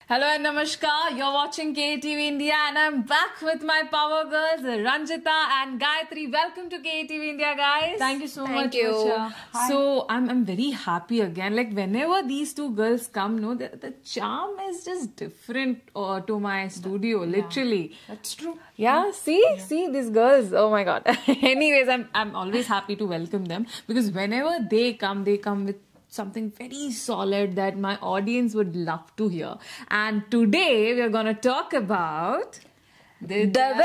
Hello and namaskar. You're watching KTV India and I'm back with my power girls Ranjita and Gayatri. Welcome to KTV India, guys. Thank you so Thank much. you. Hi. So I'm very happy again. Like whenever these two girls come, no, the charm is just different to my studio. Literally. That's true. Yeah, see these girls. Oh my god. Anyways, I'm always happy to welcome them because whenever they come with something very solid that my audience would love to hear. And today we are gonna talk about the Devil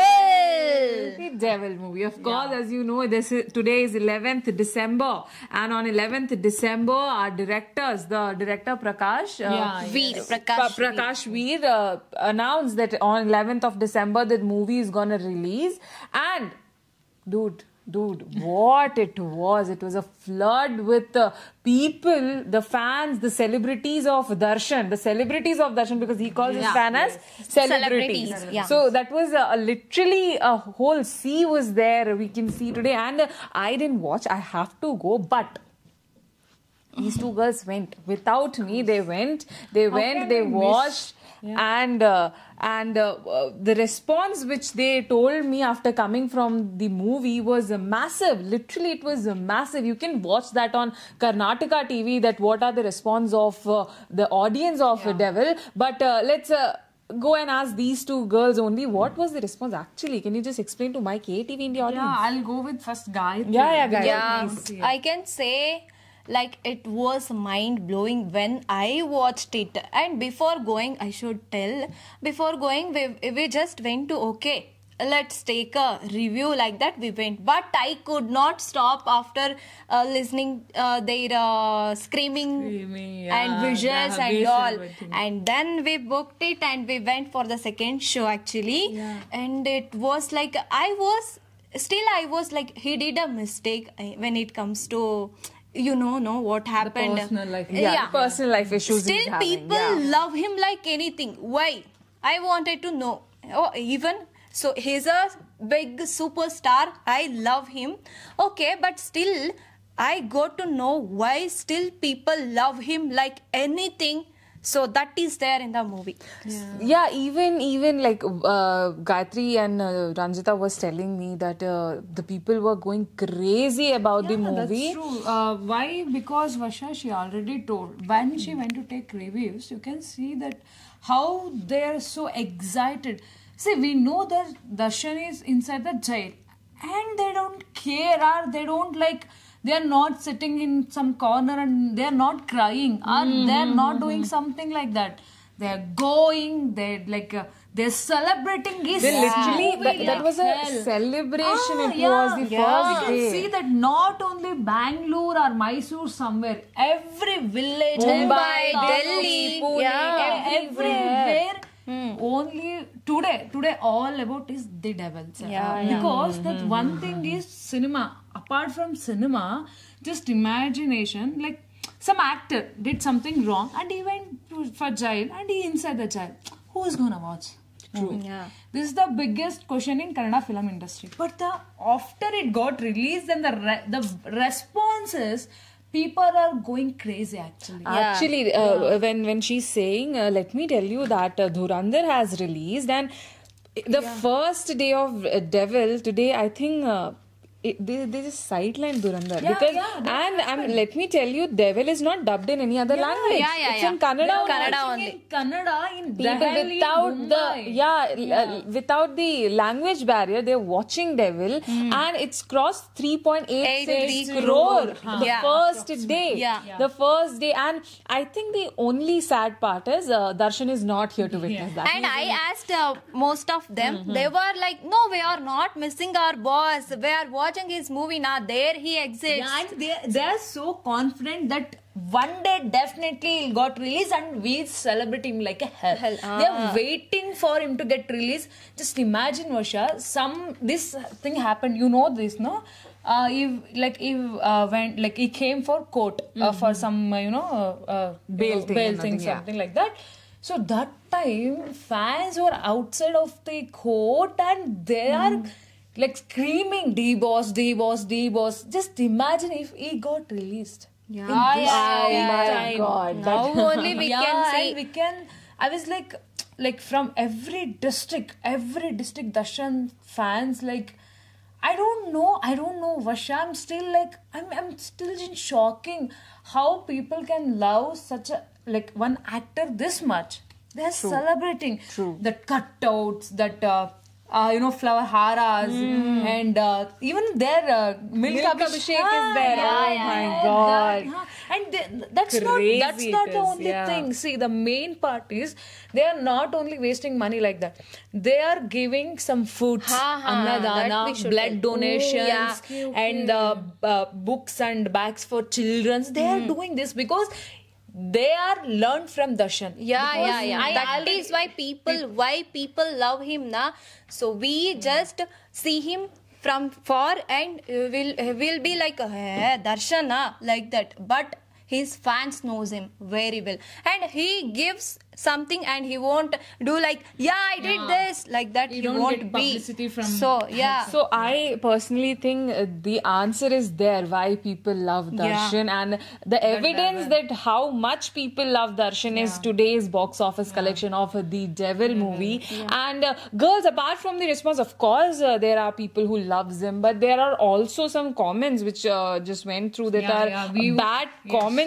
movie. Of course, as you know, today is 11th December, and on 11th December, our directors, the director Prakash Prakash Veer announced that on 11th of December the movie is gonna release, and dude, what it was a flood with people, the fans, the celebrities of Darshan, because he calls his fan as celebrities. Yeah. So that was literally a whole sea was there, we can see today, and I didn't watch, I have to go, but these two girls went without me. They watched. Yeah. And the response which they told me after coming from the movie was massive. Literally, it was massive. You can watch that on Karnataka TV. That what are the response of the audience of Devil. But let's go and ask these two girls only. What was the response actually? Can you just explain to my KTV India audience? Yeah, I'll go with first Gayatri. Yeah, Yeah, I can say like it was mind blowing when I watched it. And before going, I should tell, before going, we just went to okay, let's take a review, like that we went. But I could not stop after listening their screaming and visuals and all. And then we booked it and we went for the second show actually. Yeah. And it was like I was like, he did a mistake when it comes to what happened. The personal life, personal life issues. Still, people love him like anything. Why? I wanted to know. Oh, even so, he's a big superstar. I love him. Okay, but still, I got to know why still people love him like anything. So that is there in the movie. Yeah, even like Gayatri and Ranjita was telling me that the people were going crazy about the movie. That's true. Why? Because Vasha, she already told. When she went to take reviews, you can see that how they're so excited. See, we know that Darshan is inside the jail and they don't care, or they don't like... They are not sitting in some corner and they are not crying, or they are not doing something like that. They are going, they're celebrating his literally, that was a celebration. It was the first day. You can see that not only Bangalore or Mysore, somewhere, every village, Mumbai, Delhi, Pune, everywhere. Only today all about is the Devil. Because that one thing is cinema. Apart from cinema, just imagination, like some actor did something wrong and he went for jail and he inside the jail. Who is gonna watch? True. Yeah. This is the biggest question in Kannada film industry. But after it got released, then the responses, people are going crazy actually. Actually, when she's saying, let me tell you that Dhurandhar has released, and the first day of Devil today, I think they just sidelined Dhurandhar because let me tell you, Devil is not dubbed in any other language. It's in Kannada only. In Kannada, in People Delhi, Mumbai. without the language barrier, they're watching Devil, and it's crossed 3.86 crore the first day. The first day, and I think the only sad part is Darshan is not here to witness that. And I asked most of them, they were like, no, we are not missing our boss. We are watching his movie now. There he exists. Yeah, and they are so confident that one day definitely he got released and we celebrate him like a hell. They are waiting for him to get released. Just imagine, Vasha, this thing happened. You know this, no? He came for court for some bail thing, something like that. So that time fans were outside of the court and they are like screaming, D-Boss, D-Boss, D-Boss. Just imagine if he got released. Yeah. Oh my God. Now only we can see. We can I was like from every district Darshan fans, like I don't know, Varsha. I'm still like, I'm still in shocking how people can love such a, like, one actor this much. They're celebrating the cutouts, that flower haras, and even their milk abhishek is there. Oh my God. And that's not the only thing. See, the main part is they are not only wasting money like that. They are giving some foods, annadana, blood donations, and books and bags for children. They are doing this because they are learned from Darshan. That is why people love him, na. So we just see him from far and will be like, Darshan, na, like that. But his fans knows him very well, and he gives something and he won't do like, I did this, like that. He won't get publicity from. So So I personally think the answer is there why people love Darshan, and the evidence that how much people love Darshan is today's box office collection of the Devil movie. And girls, apart from the response, of course there are people who loves him, but there are also some comments which just went through that are bad comments.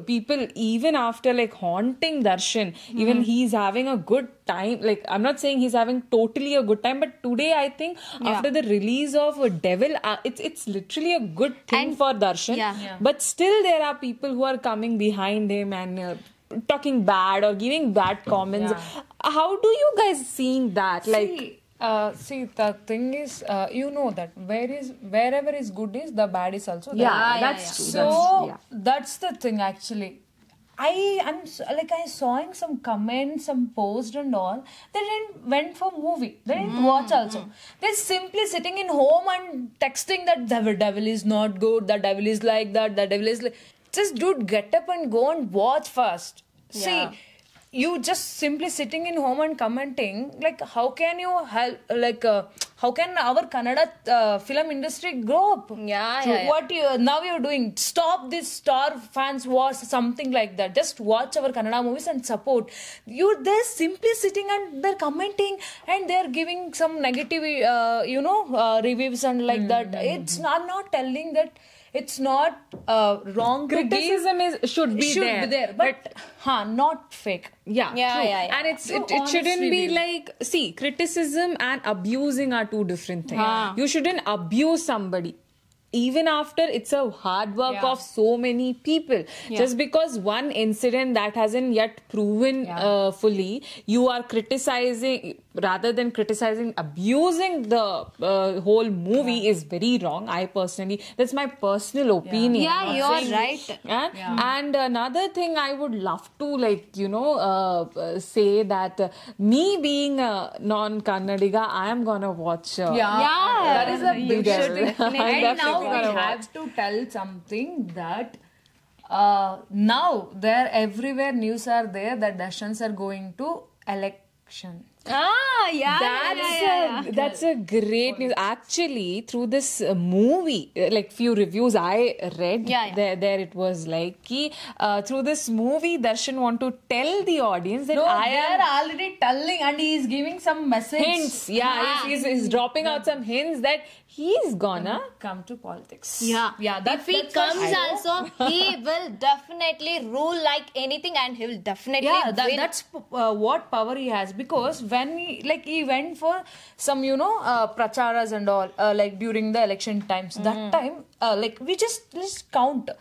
People even after like haunting Darshan, even he's having a good time. Like, I'm not saying he's having totally a good time, but today I think after the release of Devil, it's literally a good thing for Darshan. But still there are people who are coming behind him and talking bad or giving bad comments. How do you guys seeing that? See, the thing is, you know that wherever is good is, the bad is also there. That's true. So that's the thing actually. I saw some comments, some posts and all. They didn't went for movie. They didn't watch also. They're simply sitting in home and texting that the devil is not good, the devil is like that, the devil is like... Just dude, get up and go and watch first. See, you just simply sitting in home and commenting, like, how can you help, like, how can our Kannada film industry grow up? What now you're doing? Stop this star fans wars, something like that. Just watch our Kannada movies and support. They're simply sitting and they're commenting and they're giving some negative, reviews and like that. I'm not telling that it's not wrong. Criticism should be there, but not fake. And it shouldn't be like, see, criticism and abusing are two different things. You shouldn't abuse somebody. Even after it's a hard work of so many people. Just because one incident that hasn't yet proven fully, you are criticizing, rather than criticizing, abusing the whole movie is very wrong. I personally, that's my personal opinion. You're right. And another thing I would love to say that me being a non-Kannadiga, I am gonna watch. That is a big thing. And now we have have to tell something that now there everywhere news are there that Darshans are going to election. That's a great news. Actually, through this movie, like few reviews I read, there it was like, through this movie, Darshan want to tell the audience that they are already telling, and he is giving some message. Hints. He's dropping out some hints that he's gonna come to politics. If he comes also, he will definitely rule like anything, and he will definitely win. That's what power he has, because when he went for some pracharas and all, like during the election times, that time we just count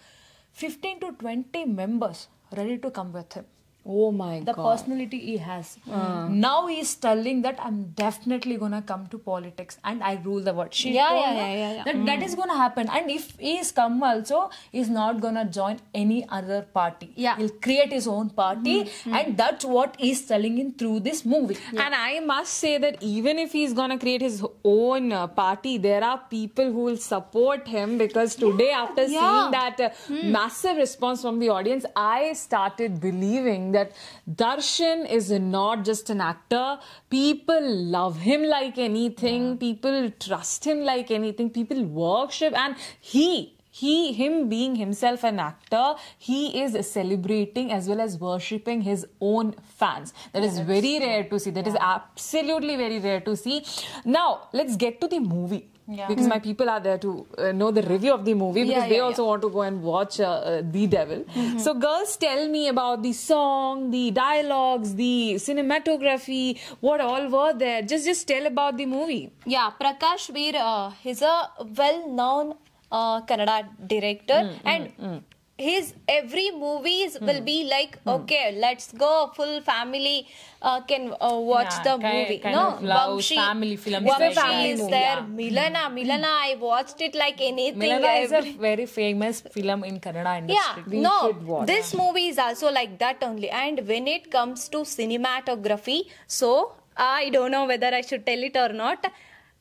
15 to 20 members ready to come with him. Oh my God. The personality he has. Now he is telling that I'm definitely gonna come to politics and I rule the world. That is gonna happen. And if he is come also, he's not gonna join any other party. He'll create his own party, and that's what he's telling in through this movie. And I must say that even if he's gonna create his own party, there are people who will support him, because today after seeing that massive response from the audience, I started believing that Darshan is not just an actor. People love him like anything. People trust him like anything. People worship, and he him being himself an actor, he is celebrating as well as worshipping his own fans. That is very rare to see. That is absolutely very rare to see. Now, let's get to the movie. Yeah. Because my people are there to know the review of the movie, because they also want to go and watch The Devil. So girls, tell me about the song, the dialogues, the cinematography, what all were there. Just tell about the movie. Yeah, Prakash Veer, he's a well-known Kannada director, and his every movies will be like, okay, let's go, full family can watch the movie. Kind of love, family film. Vamshi is there. Milana, I watched it like anything. Milana is a very famous film in Kannada industry. Yeah, this movie is also like that only. And when it comes to cinematography, so I don't know whether I should tell it or not.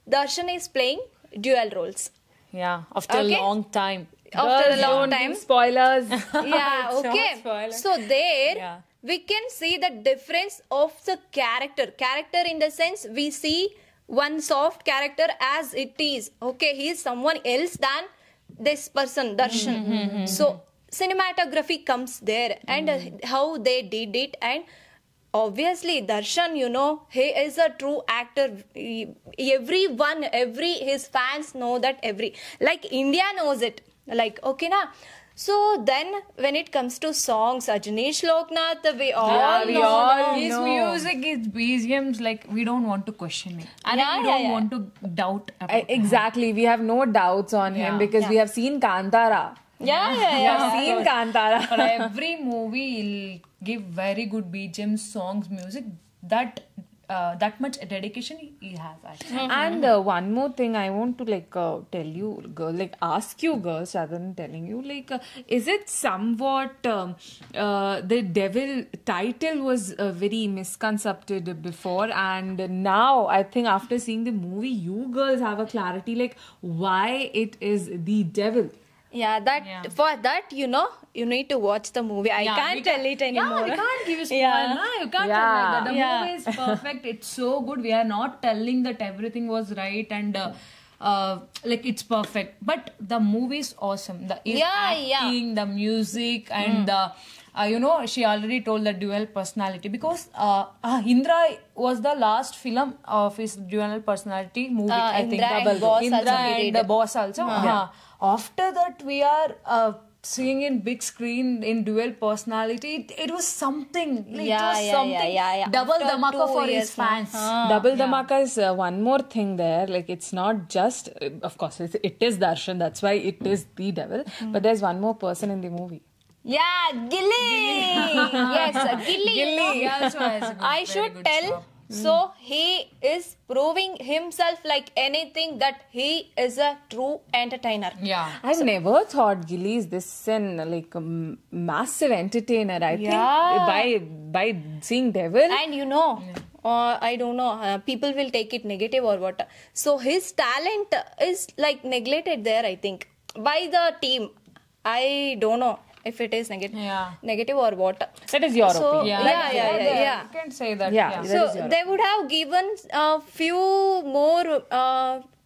Darshan is playing dual roles. Yeah, after a long time. After a long time. Spoilers. Yeah, okay. So there, we can see the difference of the character. Character in the sense, we see one soft character as it is. Okay, he is someone else than this person, Darshan. So cinematography comes there, and how they did it. And obviously, Darshan, you know, he is a true actor. Everyone, his fans know that like India knows it. Like, okay, na. So then, when it comes to songs, Ajneesh Loknath, we all know his music, his BGMs, like, we don't want to question it. And we don't want to doubt about Exactly. We have no doubts on him, because we have seen Kantara. We have seen Kantara. For every movie, he'll give very good BGM, songs, music. That much dedication he has actually. And one more thing I want to tell you, ask you girls rather than telling you, is it somewhat the Devil title was very misconcepted before, and now I think after seeing the movie, you girls have a clarity why it is The Devil. Yeah, for that, you know, you need to watch the movie. I can't tell it anymore. Yeah, we can't give you spoil. No, you can't tell that. The movie is perfect. It's so good. We are not telling that everything was right and it's perfect. But the movie is awesome. The acting, the music, and she already told the dual personality, because Indra was the last film of his dual personality movie. I think Indra and the Boss also. After that, we are seeing in big screen in dual personality. It was something. It was something. Double dhamaka for his fans. Double dhamaka is one more thing there. It's not just, of course, it is Darshan. That's why it is The Devil. But there's one more person in the movie. Yeah, Gilly. Yes, Gilly. Gilly also has a I should tell. So he is proving himself like anything that he is a true entertainer. Yeah. I've never thought Gilly is this a massive entertainer. I think by seeing Devil. And you know, I don't know, people will take it negative or what. So his talent is neglected there, I think, by the team. I don't know if it is negative or what. That is your opinion. Yeah. You can say that. So they would have given a few more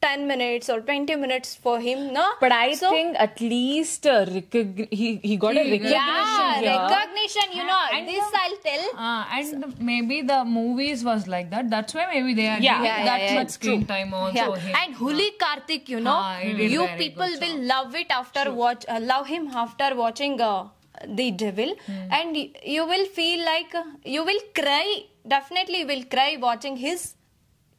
10 minutes or 20 minutes for him, no? But I think at least he got a recognition. Yeah, recognition, you know, and this I'll tell. And maybe the movies was like that. That's why maybe they are giving that much screen time also. And Huli Karthik, you know, you people will love it after love him after watching The Devil, and you will feel like you will cry. Definitely will cry watching his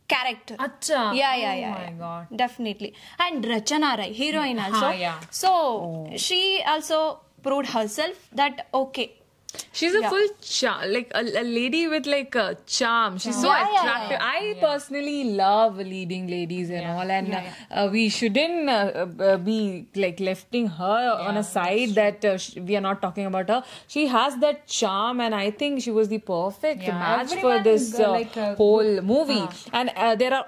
character. Acha. Yeah. Oh my God. Definitely. And Rachana Rai, heroine also. So she also proved herself that okay. She's a full charm, a lady with a charm. She's so attractive. I personally love leading ladies and all, and we shouldn't be lifting her on a side that we are not talking about her. She has that charm, and I think she was the perfect match for this whole movie. And there are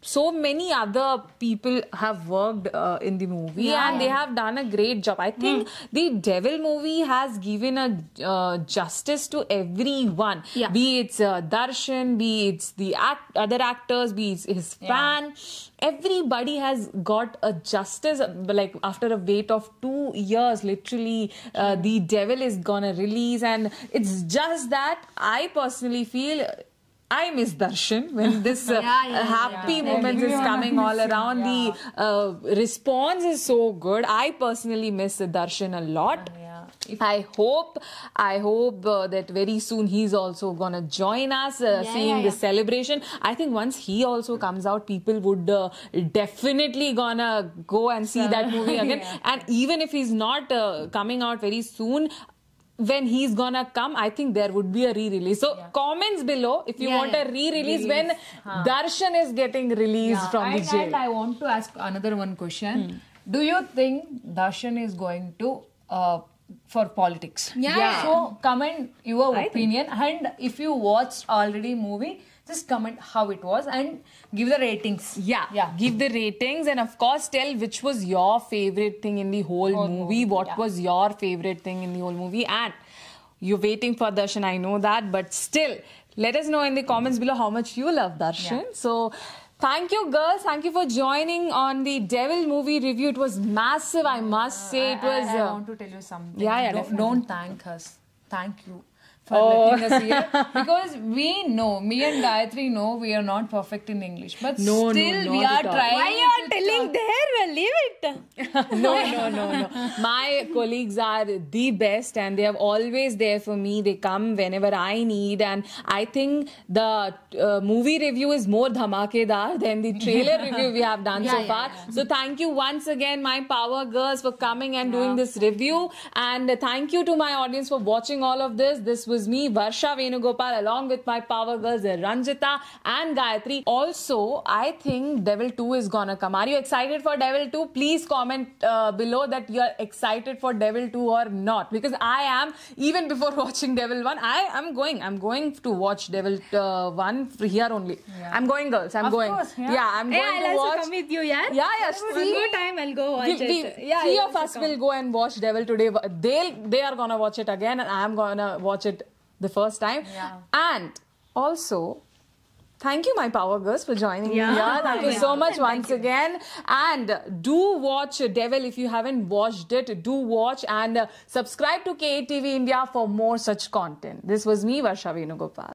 so many other people have worked in the movie, and they have done a great job. I think the Devil movie has given a justice to everyone. Yeah. Be it's Darshan, be it's the other actors, be it's his fan. Everybody has got a justice. Like after a wait of 2 years, literally, The Devil is gonna release, and it's just that I personally feel I miss Darshan when this happy moments is coming all around. The response is so good. I personally miss Darshan a lot. I hope that very soon he's also gonna join us, seeing the celebration. I think once he also comes out, people would definitely gonna go and see that movie again. And even if he's not coming out very soon, when he's gonna come, I think there would be a re-release. So comments below if you want a re-release when Darshan is getting released from the jail. And I want to ask another one question. Do you think Darshan is going to for politics? So comment your opinion, and if you watched already movie, just comment how it was and give the ratings. Give the ratings, and of course tell which was your favorite thing in the whole movie. What was your favorite thing in the whole movie? And you're waiting for Darshan, I know that, but still let us know in the comments below how much you love Darshan. So thank you, girls. Thank you for joining on the Devil movie review. It was massive, I must say. It was. I want to tell you something. Don't thank us. Thank you for letting us here, because we know, me and Gayatri know, we are not perfect in English, but still we are trying. Why you are telling there? Leave it. No. My colleagues are the best, and they are always there for me. They come whenever I need, and I think the movie review is more dhamakedar than the trailer review we have done so far. So thank you once again, my power girls, for coming and doing this review, and thank you to my audience for watching all of this. This was me, Varsha Venugopal, along with my power girls Ranjita and Gayatri. Also, I think Devil 2 is gonna come. Are you excited for Devil 2? Please comment below that you are excited for Devil 2 or not, because I am. Even before watching Devil 1, I'm going to watch Devil 1 here only. I'm going, girls. I'm going. Course, I'm going I'll to also watch. come with you, yeah? See, One more time I'll go watch it. Three of us will go and watch Devil today. They are gonna watch it again, and I'm gonna watch it the first time. And also, thank you, my power girls, for joining me here. Thank you so much once again. And do watch Devil if you haven't watched it. Do watch and subscribe to KTV India for more such content. This was me, Varsha Venugopal.